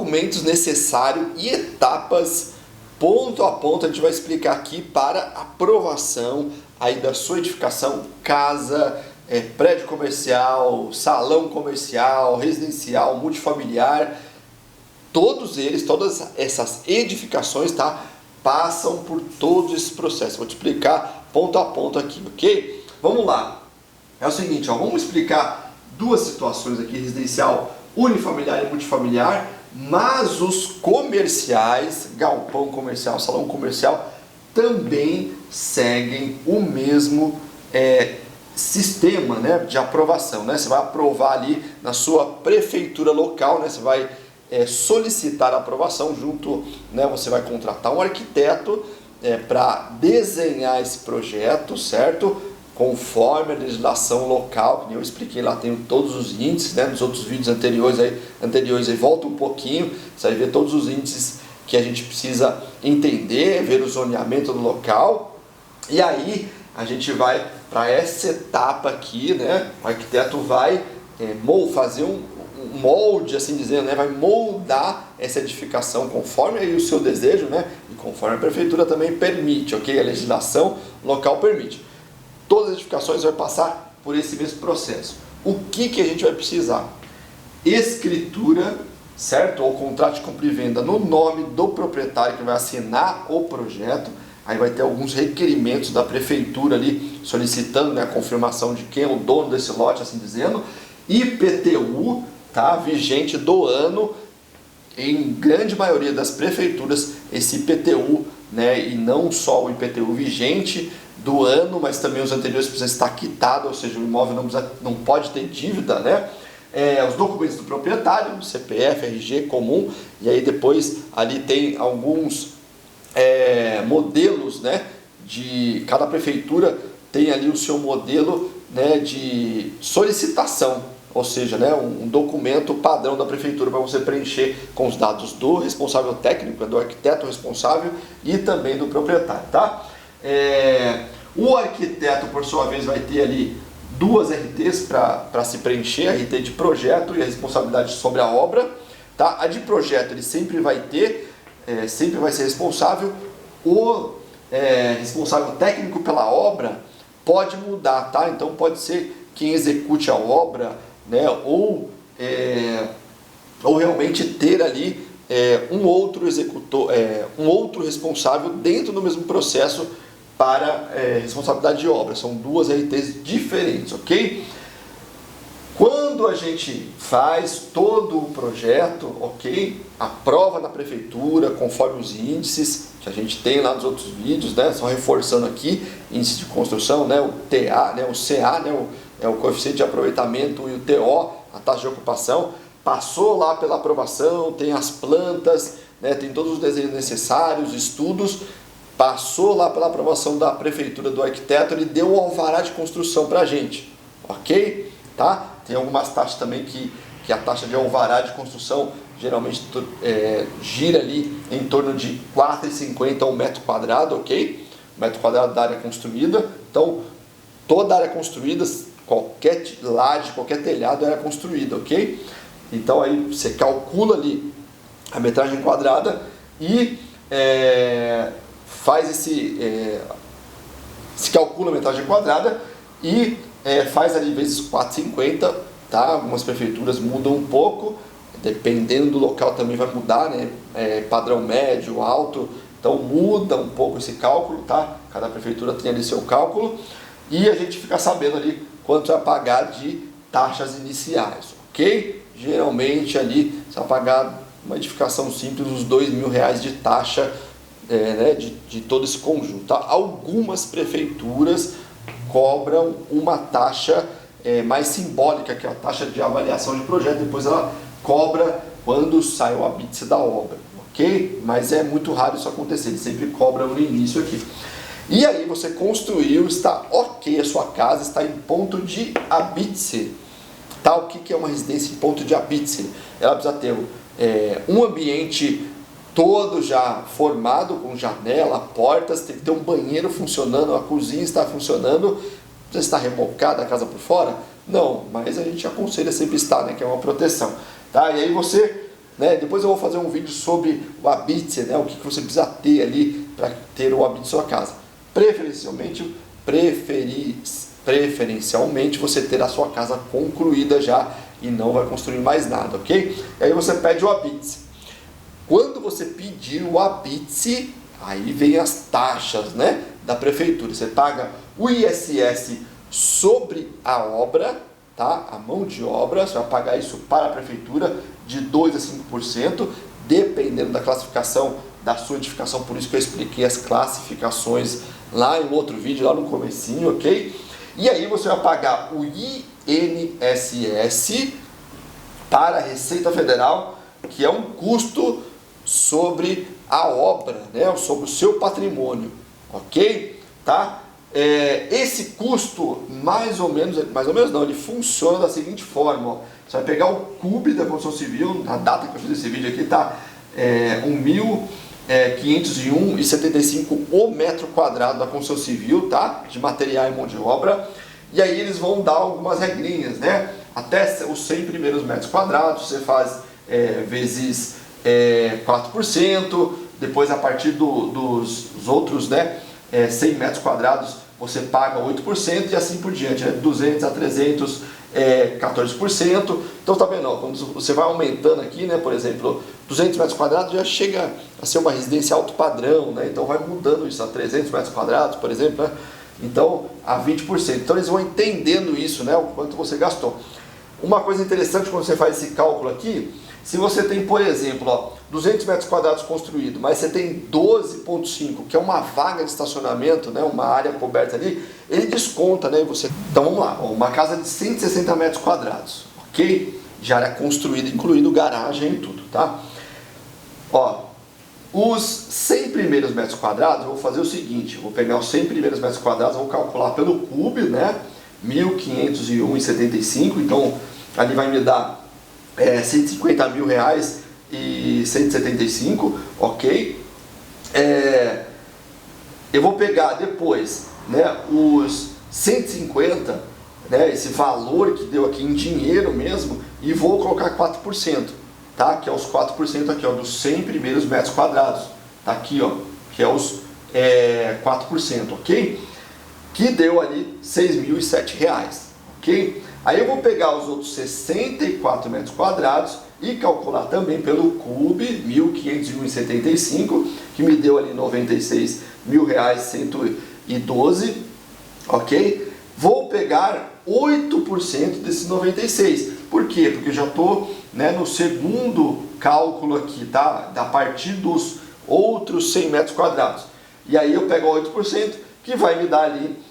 documentos necessários e etapas ponto a ponto a gente vai explicar aqui para aprovação aí da sua edificação, casa, prédio comercial, salão comercial, residencial, multifamiliar. Todos eles, todas essas edificações, tá, passam por todos esses processos. Vou te explicar ponto a ponto aqui, ok? Vamos lá. É o seguinte, ó, vamos explicar duas situações aqui, residencial, unifamiliar e multifamiliar, mas os comerciais, galpão comercial, salão comercial, também seguem o mesmo sistema, né, de aprovação, né? Você vai aprovar ali na sua prefeitura local, né? Você vai solicitar a aprovação junto, né? Você vai contratar um arquiteto para desenhar esse projeto, certo? Conforme a legislação local, que eu expliquei lá, tem todos os índices, né? Nos outros vídeos anteriores aí, volta um pouquinho, você vai ver todos os índices que a gente precisa entender, ver o zoneamento do local, e aí a gente vai para essa etapa aqui, né? O arquiteto vai fazer um molde, assim dizendo, né? Vai moldar essa edificação conforme aí o seu desejo, né? E conforme a prefeitura também permite, ok? A legislação local permite. Todas as edificações vão passar por esse mesmo processo. O que a gente vai precisar? Escritura, certo? Ou contrato de compra e venda no nome do proprietário que vai assinar o projeto. Aí vai ter alguns requerimentos da prefeitura ali, solicitando, né, a confirmação de quem é o dono desse lote, assim dizendo. IPTU, tá? Vigente do ano. Em grande maioria das prefeituras, esse IPTU, né, e não só o IPTU vigente do ano, mas também os anteriores precisam estar quitados, ou seja, o imóvel não pode ter dívida, né? Os documentos do proprietário, CPF, RG comum, e aí depois ali tem alguns modelos, né? De cada prefeitura tem ali o seu modelo, né, de solicitação, ou seja, né, um documento padrão da prefeitura para você preencher com os dados do responsável técnico, do arquiteto responsável e também do proprietário, tá? O arquiteto, por sua vez, vai ter ali duas RTs para se preencher, a RT de projeto e a responsabilidade sobre a obra, tá? A de projeto ele sempre vai ter, sempre vai ser responsável. O responsável técnico pela obra pode mudar, tá? Então pode ser quem execute a obra, né? Ou realmente ter ali um outro executor, um outro responsável dentro do mesmo processo para responsabilidade de obra. São duas RTs diferentes, ok? Quando a gente faz todo o projeto, ok? Aprova na prefeitura, conforme os índices que a gente tem lá nos outros vídeos, né? Só reforçando aqui, índice de construção, né? O TA, né? O CA, né? O coeficiente de aproveitamento, e o TO, a taxa de ocupação, passou lá pela aprovação, tem as plantas, né? Tem todos os desenhos necessários, estudos, passou lá pela aprovação da prefeitura, do arquiteto, ele deu o alvará de construção para a gente, ok? Tá? Tem algumas taxas também que a taxa de alvará de construção geralmente gira ali em torno de R$ 4,50 ao metro quadrado, ok? Metro quadrado da área construída. Então, toda área construída, qualquer laje, qualquer telhado é área construída, ok? Então aí você calcula ali a metragem quadrada e faz se calcula a metragem quadrada e faz ali vezes 4,50, tá? Algumas prefeituras mudam um pouco, dependendo do local também vai mudar, né? Padrão médio, alto, então muda um pouco esse cálculo, tá? Cada prefeitura tem ali seu cálculo e a gente fica sabendo ali quanto vai pagar de taxas iniciais, ok? Geralmente ali você vai pagar uma edificação simples uns R$2.000 de taxa, né, de todo esse conjunto, tá? Algumas prefeituras cobram uma taxa mais simbólica, que é a taxa de avaliação de projeto, depois ela cobra quando sai o habite da obra, ok? Mas é muito raro isso acontecer, ele sempre cobra no início aqui. E aí você construiu, está ok, a sua casa está em ponto de habite, tá? O que é uma residência em ponto de habite? Ela precisa ter um ambiente todo já formado, com janela, portas, tem que ter um banheiro funcionando, a cozinha está funcionando. Você está rebocada a casa por fora? Não, mas a gente aconselha sempre estar, né, que é uma proteção, tá? E aí você né? Depois eu vou fazer um vídeo sobre o habite, né? O que você precisa ter ali para ter o habite de sua casa. Preferencialmente você ter a sua casa concluída já e não vai construir mais nada, ok? E aí você pede o habite. Quando você pedir o habite, aí vem as taxas, né, da prefeitura. Você paga o ISS sobre a obra, tá? A mão de obra, você vai pagar isso para a prefeitura de 2 a 5%, dependendo da classificação da sua edificação. Por isso que eu expliquei as classificações lá em outro vídeo, lá no comecinho, ok? E aí você vai pagar o INSS para a Receita Federal, que é um custo sobre a obra, né? Sobre o seu patrimônio, ok? Tá? Esse custo, mais ou menos não, ele funciona da seguinte forma, ó. Você vai pegar o CUB da construção civil, na data que eu fiz esse vídeo aqui, tá? 1.501,75 o metro quadrado da construção civil, tá? De material e mão de obra. E aí eles vão dar algumas regrinhas, né? Até os 100 primeiros metros quadrados, você faz vezes 4%, depois a partir dos outros, né, 100 metros quadrados, você paga 8% e assim por diante, né? 200 a 300, 14%. Então tá vendo, ó, quando você vai aumentando aqui, né, por exemplo, 200 metros quadrados já chega a ser uma residência alto padrão, né? Então vai mudando isso a 300 metros quadrados, por exemplo, né? Então a 20%. Então eles vão entendendo isso, né, o quanto você gastou. Uma coisa interessante quando você faz esse cálculo aqui, se você tem, por exemplo, ó, 200 metros quadrados construído, mas você tem 12,5, que é uma vaga de estacionamento, né, uma área coberta ali, ele desconta, né? Então vamos lá, ó, uma casa de 160 metros quadrados, ok? De área construída, incluindo garagem e tudo, tá? Ó, os 100 primeiros metros quadrados, eu vou fazer o seguinte, eu vou pegar os 100 primeiros metros quadrados, vou calcular pelo CUB, né? 1.501,75, então ali vai me dar 150 mil reais e 175, ok? Eu vou pegar depois, né, os 150, né, esse valor que deu aqui em dinheiro mesmo, e vou colocar 4%, tá? Que é os 4% aqui, ó, dos 100 primeiros metros quadrados, tá aqui, ó, que é os 4%, ok? Que deu ali R$6.007, ok? Aí eu vou pegar os outros 64 metros quadrados e calcular também pelo CUB, 1.501,75, que me deu ali R$96.112, ok? Vou pegar 8% desses 96. Por quê? Porque eu já estou, né, no segundo cálculo aqui, tá? A partir dos outros 100 metros quadrados. E aí eu pego 8%, que vai me dar ali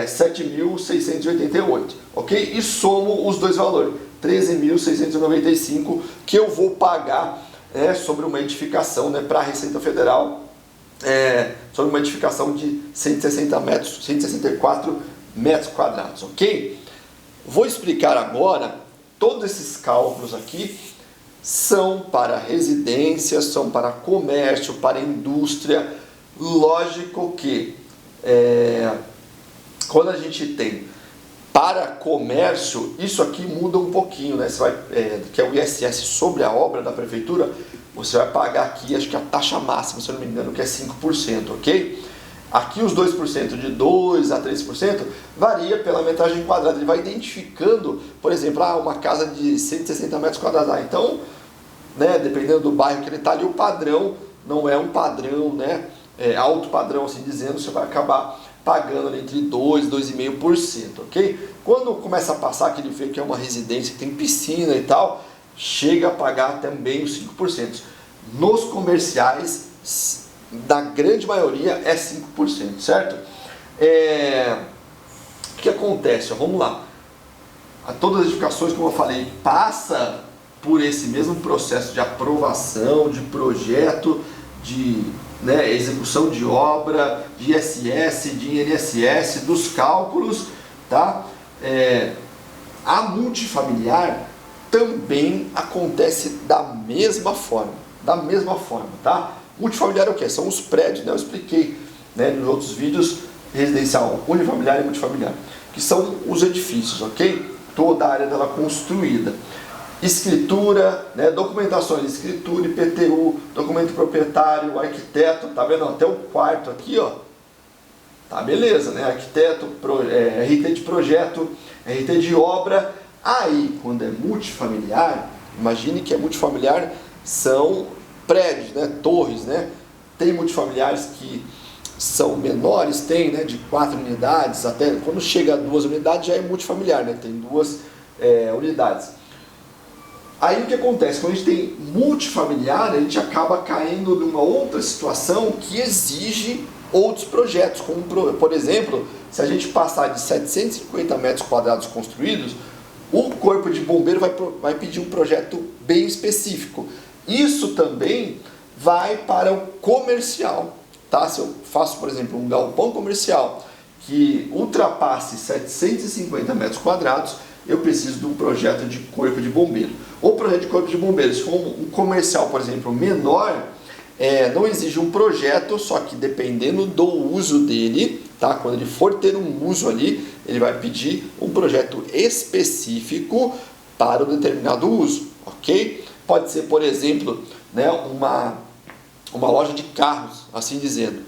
7.688, ok? E somo os dois valores, 13.695, que eu vou pagar sobre uma edificação, né, para a Receita Federal, sobre uma edificação de 164 metros quadrados, ok? Vou explicar agora, todos esses cálculos aqui são para residência, são para comércio, para indústria. Lógico que quando a gente tem para comércio, isso aqui muda um pouquinho, né? Você vai, que é o ISS sobre a obra da prefeitura, você vai pagar aqui, acho que a taxa máxima, se eu não me engano, que é 5%, ok? Aqui os 2%, de 2% a 3%, varia pela metragem quadrada. Ele vai identificando, por exemplo, uma casa de 160 metros quadrados. Então, né, dependendo do bairro que ele está ali, o padrão não é um padrão, né, alto padrão, assim dizendo, você vai acabar pagando ali entre 2% e 2,5%, ok? Quando começa a passar, que ele vê que é uma residência que tem piscina e tal, chega a pagar também os 5%. Nos comerciais, da grande maioria, é 5%, certo? O que acontece? Vamos lá. Todas as edificações, como eu falei, passa por esse mesmo processo de aprovação, de projeto, de execução de obra, de ISS, de INSS, dos cálculos, tá? A multifamiliar também acontece da mesma forma, tá? Multifamiliar é o que? São os prédios, né? Eu expliquei, né, nos outros vídeos, residencial, unifamiliar e multifamiliar, que são os edifícios, ok? Toda a área dela construída. escritura, né, documentações de escritura, IPTU, documento proprietário, arquiteto, tá vendo? Até o quarto aqui, ó, tá beleza, né? Arquiteto, RT de projeto, RT de obra. Aí, quando é multifamiliar, imagine que é multifamiliar, são prédios, né, torres, né? Tem multifamiliares que são menores, tem, né, de 4 unidades, até quando chega a 2 unidades já é multifamiliar, né? Tem 2 unidades. Aí o que acontece? Quando a gente tem multifamiliar, a gente acaba caindo numa outra situação que exige outros projetos, como por exemplo, se a gente passar de 750 metros quadrados construídos, o corpo de bombeiro vai pedir um projeto bem específico. Isso também vai para o comercial, tá? Se eu faço, por exemplo, um galpão comercial que ultrapasse 750 metros quadrados, eu preciso de um projeto de corpo de bombeiro. O projeto de corpo de bombeiro, se for um comercial, por exemplo, menor, não exige um projeto, só que dependendo do uso dele, tá? Quando ele for ter um uso ali, ele vai pedir um projeto específico para um determinado uso, ok? Pode ser, por exemplo, né, uma loja de carros, assim dizendo,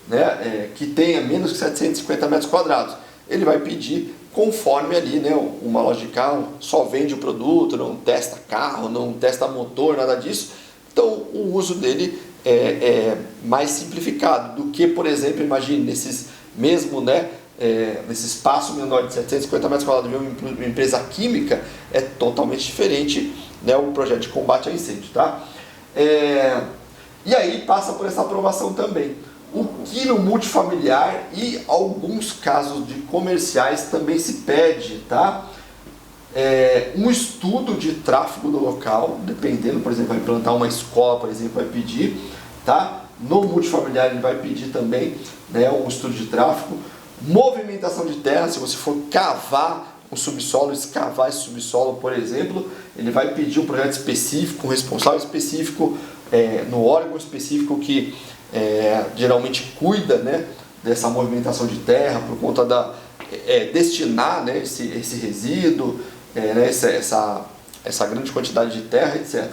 né, que tenha menos que 750 metros quadrados. Ele vai pedir conforme ali, né, uma loja de carro só vende o produto, não testa carro, não testa motor, nada disso. Então o uso dele é mais simplificado do que, por exemplo, imagine nesses mesmo, né, nesse espaço menor de 750 metros quadrados de uma empresa química, é totalmente diferente, né, o projeto de combate a incêndio, tá? E aí passa por essa aprovação também. O que no multifamiliar e alguns casos de comerciais também se pede, tá? Um estudo de tráfego do local, dependendo, por exemplo, vai implantar uma escola, por exemplo, vai pedir, tá? No multifamiliar ele vai pedir também, né, um estudo de tráfego, movimentação de terra, se você for cavar um subsolo, escavar esse subsolo, por exemplo, ele vai pedir um projeto específico, um responsável específico, no órgão específico que geralmente cuida, né, dessa movimentação de terra, por conta da destinar, né, esse resíduo, né, essa grande quantidade de terra, etc.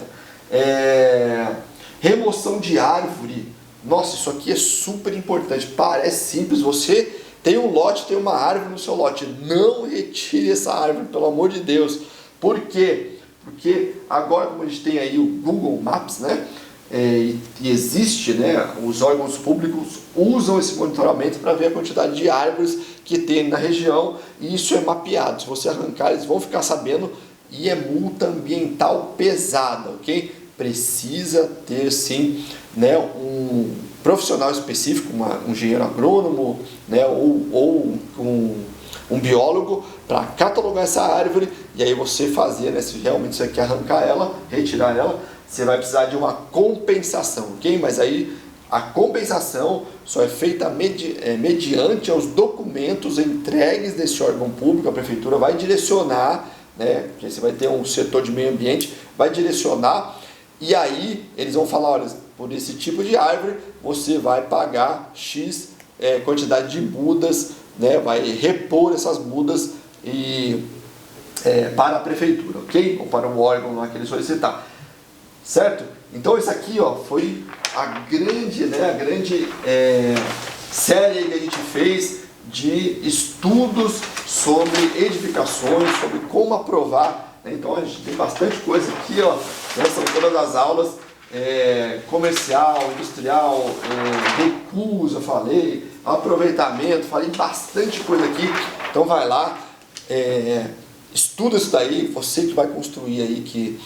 Remoção de árvore. Nossa, isso aqui é super importante. Parece simples, você tem um lote, tem uma árvore no seu lote, não retire essa árvore, pelo amor de Deus. Por quê? Porque agora, como a gente tem aí o Google Maps, né, e existe, né, os órgãos públicos usam esse monitoramento para ver a quantidade de árvores que tem na região, e isso é mapeado. Se você arrancar, eles vão ficar sabendo, e é multa ambiental pesada, ok? Precisa ter sim, né, um profissional específico, um engenheiro agrônomo, né, ou um biólogo para catalogar essa árvore, e aí você fazer, né, se realmente você quer arrancar ela, retirar ela, você vai precisar de uma compensação, ok? Mas aí a compensação só é feita mediante os documentos entregues desse órgão público. A prefeitura vai direcionar, né, porque você vai ter um setor de meio ambiente, vai direcionar, e aí eles vão falar, olha, por esse tipo de árvore você vai pagar X quantidade de mudas, né, vai repor essas mudas para a prefeitura, ok? Ou para o órgão lá que ele solicitar. Certo? Então isso aqui, ó, foi a grande série que a gente fez de estudos sobre edificações, sobre como aprovar, né? Então a gente tem bastante coisa aqui, ó, né? São todas as aulas, comercial, industrial, recurso, eu falei, aproveitamento, falei bastante coisa aqui. Então vai lá, estuda isso daí, você que vai construir aí, que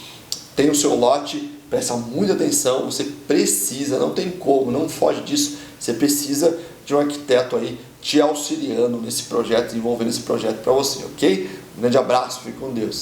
tem o seu lote, presta muita atenção, você precisa, não tem como, não foge disso, você precisa de um arquiteto aí te auxiliando nesse projeto, desenvolvendo esse projeto para você, ok? Um grande abraço, fique com Deus.